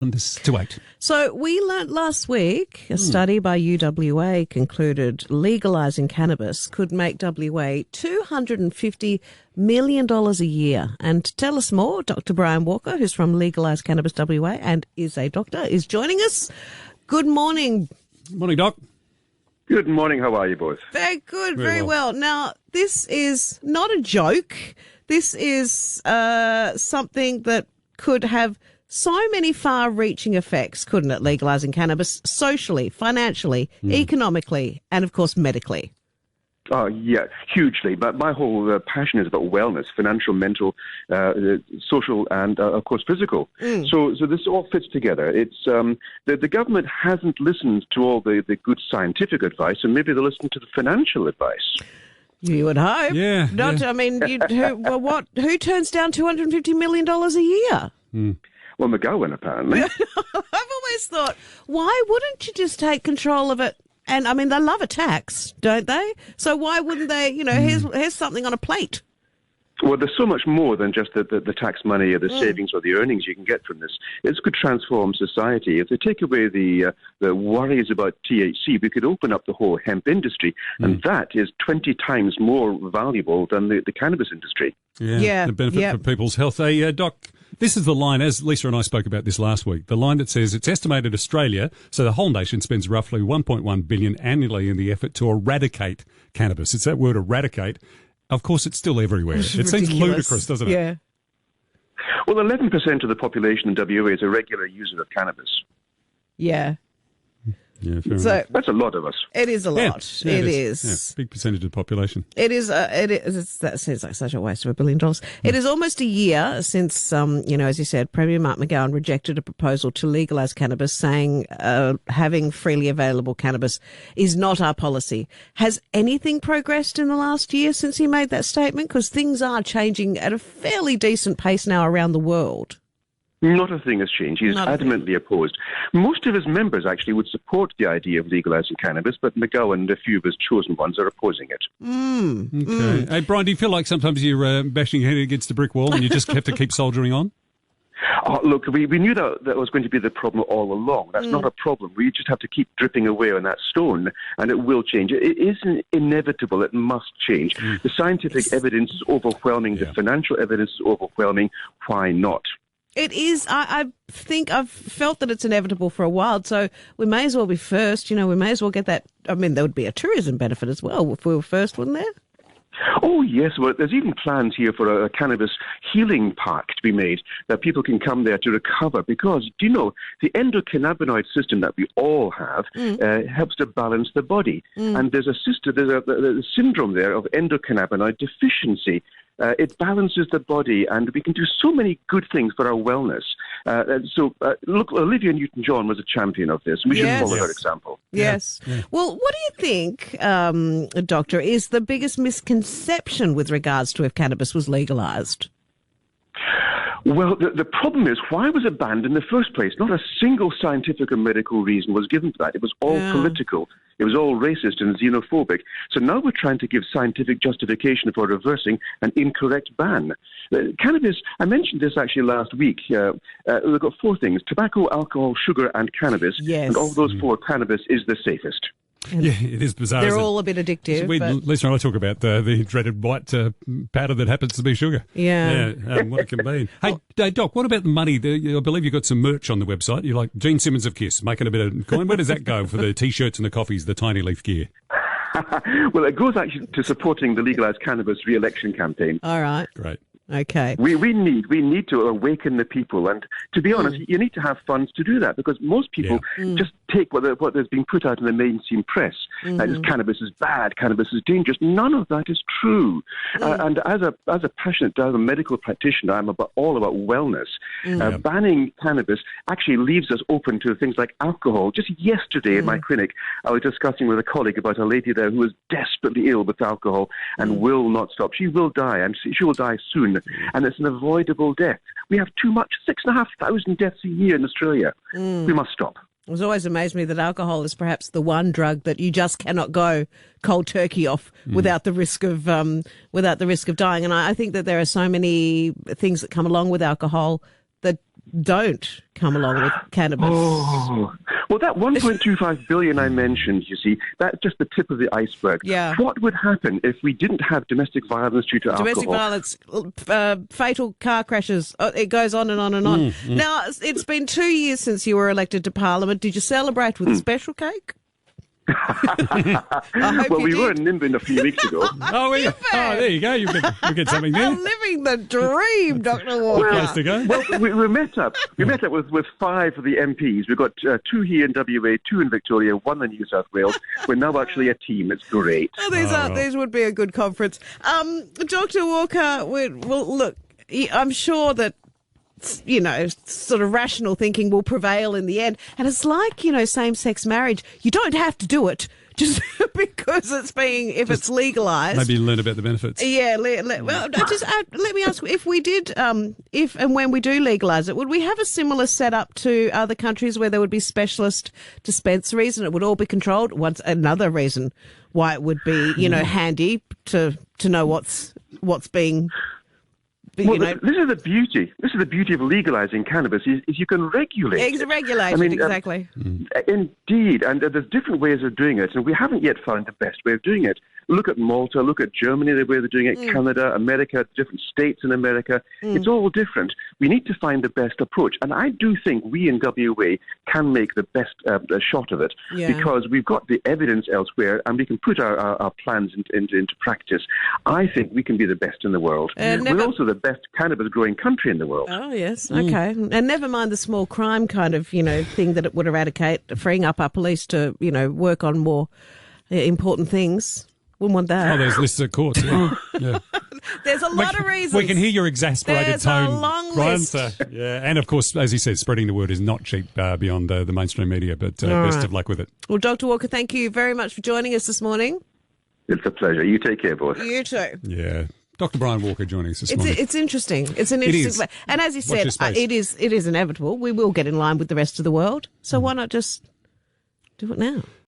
to 8. So we learnt last week a study by UWA concluded legalising cannabis could make WA $250 million a year. And to tell us more, Dr. Brian Walker, who's from Legalise Cannabis WA and is a doctor, is joining us. Good morning. Good morning, Doc. Good morning. How are you both? Very good, very well. Now, this is not a joke. This is something that could have so many far-reaching effects, couldn't it, legalising cannabis socially, financially, economically, and, of course, medically? Oh, yeah, hugely. But my whole passion is about wellness, financial, mental, social, and, of course, physical. So this all fits together. It's the government hasn't listened to all the good scientific advice, and maybe they'll listen to the financial advice. You would hope. Yeah. I mean, who turns down $250 million a year? Well, McGowan, apparently. I've always thought, why wouldn't you just take control of it? And, I mean, they love a tax, don't they? So why wouldn't they, here's something on a plate. Well, there's so much more than just the tax money or the savings or the earnings you can get from this. It could transform society. If they take away the worries about THC, we could open up the whole hemp industry, and that is 20 times more valuable than the cannabis industry. Yeah, the benefit for people's health. Hey, Doc, this is the line, as Lisa and I spoke about this last week, the line that says it's estimated Australia, so the whole nation spends roughly $1.1 billion annually in the effort to eradicate cannabis. It's that word, eradicate. Of course, it's still everywhere. It seems ludicrous, doesn't it? Yeah. Well, 11% of the population in WA is a regular user of cannabis. Yeah. Yeah, fair So enough. That's a lot of us. it is a lot. Yeah, it is. Yeah, big percentage of the population. It is. That seems like such a waste of $1 billion. It is almost a year since, as you said, Premier Mark McGowan rejected a proposal to legalise cannabis, saying having freely available cannabis is not our policy. Has anything progressed in the last year since he made that statement? Because things are changing at a fairly decent pace now around the world. Not a thing has changed. He's adamantly opposed. Most of his members actually would support the idea of legalising cannabis, but McGowan and a few of his chosen ones are opposing it. Okay. Hey, Brian, do you feel like sometimes you're bashing your head against a brick wall and you just have to keep soldiering on? Oh, look, we knew that was going to be the problem all along. That's not a problem. We just have to keep dripping away on that stone, and it will change. It isn't inevitable. It must change. The scientific evidence is overwhelming. The financial evidence is overwhelming. Why not? It is. I think I've felt that it's inevitable for a while, so we may as well be first. We may as well get that. I mean, there would be a tourism benefit as well if we were first, wouldn't there? Oh, yes. Well, there's even plans here for a cannabis healing park to be made that people can come there to recover because, the endocannabinoid system that we all have helps to balance the body. And there's a syndrome there of endocannabinoid deficiency. It balances the body, and we can do so many good things for our wellness. Look, Olivia Newton-John was a champion of this. We should follow her example. Yes. Yeah. Well, what do you think, Doctor, is the biggest misconception with regards to if cannabis was legalised? Well, the problem is, why was it banned in the first place? Not a single scientific or medical reason was given for that. It was all political. It was all racist and xenophobic. So now we're trying to give scientific justification for reversing an incorrect ban. Cannabis, I mentioned this actually last week. We've got 4 things: tobacco, alcohol, sugar, and cannabis. Yes. And of those 4, cannabis is the safest. Yeah, it is bizarre. They're all a bit addictive. Lisa and I talk about the dreaded white powder that happens to be sugar. Yeah. What it can mean. Hey, Doc, what about the money? I believe you've got some merch on the website. You're like Gene Simmons of Kiss, making a bit of coin. Where does that go for the T-shirts and the coffees, the tiny leaf gear? Well, it goes actually to supporting the legalised cannabis re-election campaign. All right. Great. Okay. We need to awaken the people, and to be honest, you need to have funds to do that because most people just take what is being put out in the mainstream press. Cannabis is bad, cannabis is dangerous. None of that is true. And as a passionate medical practitioner, I'm all about wellness. Banning cannabis actually leaves us open to things like alcohol. Just yesterday in my clinic, I was discussing with a colleague about a lady there who is desperately ill with alcohol and will not stop. She will die, and she will die soon. And it's an avoidable death. We have too much, 6,500 deaths a year in Australia. We must stop. It was always amazed me that alcohol is perhaps the one drug that you just cannot go cold turkey off without the risk of dying. And I think that there are so many things that come along with alcohol that don't come along with cannabis. Oh, well, that 1.25 billion I mentioned, you see, that's just the tip of the iceberg. Yeah. What would happen if we didn't have domestic violence due to Domestic alcohol? violence, fatal car crashes. It goes on and on and on. Now, it's been 2 years since you were elected to Parliament. Did you celebrate with a special cake? Well, we were in Nimbin a few weeks ago. There you go. You get something there. Living the dream, Dr. Walker. Place to go. Well, we met up. We met up with 5 of the MPs. We've got 2 here in WA, 2 in Victoria, 1 in New South Wales. We're now actually a team. It's great. These would be a good conference. Dr. Walker, well, look, I'm sure that, you know, sort of rational thinking will prevail in the end. And it's like, you know, same-sex marriage. You don't have to do it just because if it's legalised. Maybe learn about the benefits. Yeah. Let me ask, if we did, if and when we do legalise it, would we have a similar setup to other countries where there would be specialist dispensaries and it would all be controlled? Once another reason why it would be, you know, handy to know what's being. Well, this is the beauty. This is the beauty of legalizing cannabis is you can regulate it. Regulate it, exactly. Indeed, and there's different ways of doing it, and we haven't yet found the best way of doing it. Look at Malta, look at Germany, the way they're doing it, Canada, America, different states in America. It's all different. We need to find the best approach, and I do think we in WA can make the best shot of it because we've got the evidence elsewhere, and we can put our plans into practice. I think we can be the best in the world. We're also the best cannabis growing country in the world. Oh, yes. Okay. And never mind the small crime kind of, you know, thing that it would eradicate, freeing up our police to, you know, work on more important things. Wouldn't want that. Oh, there's lists of courts. Yeah. There's a lot of reasons. We can hear your exasperated tone. There's a long Brian. list. And of course, as you said, spreading the word is not cheap beyond the mainstream media, but best of luck with it. Well, Dr. Walker, thank you very much for joining us this morning. It's a pleasure. You take care, both. You too. Yeah. Dr. Brian Walker joining us this morning. It's interesting. It's an interesting way. And as you said, it is inevitable. We will get in line with the rest of the world. So why not just do it now?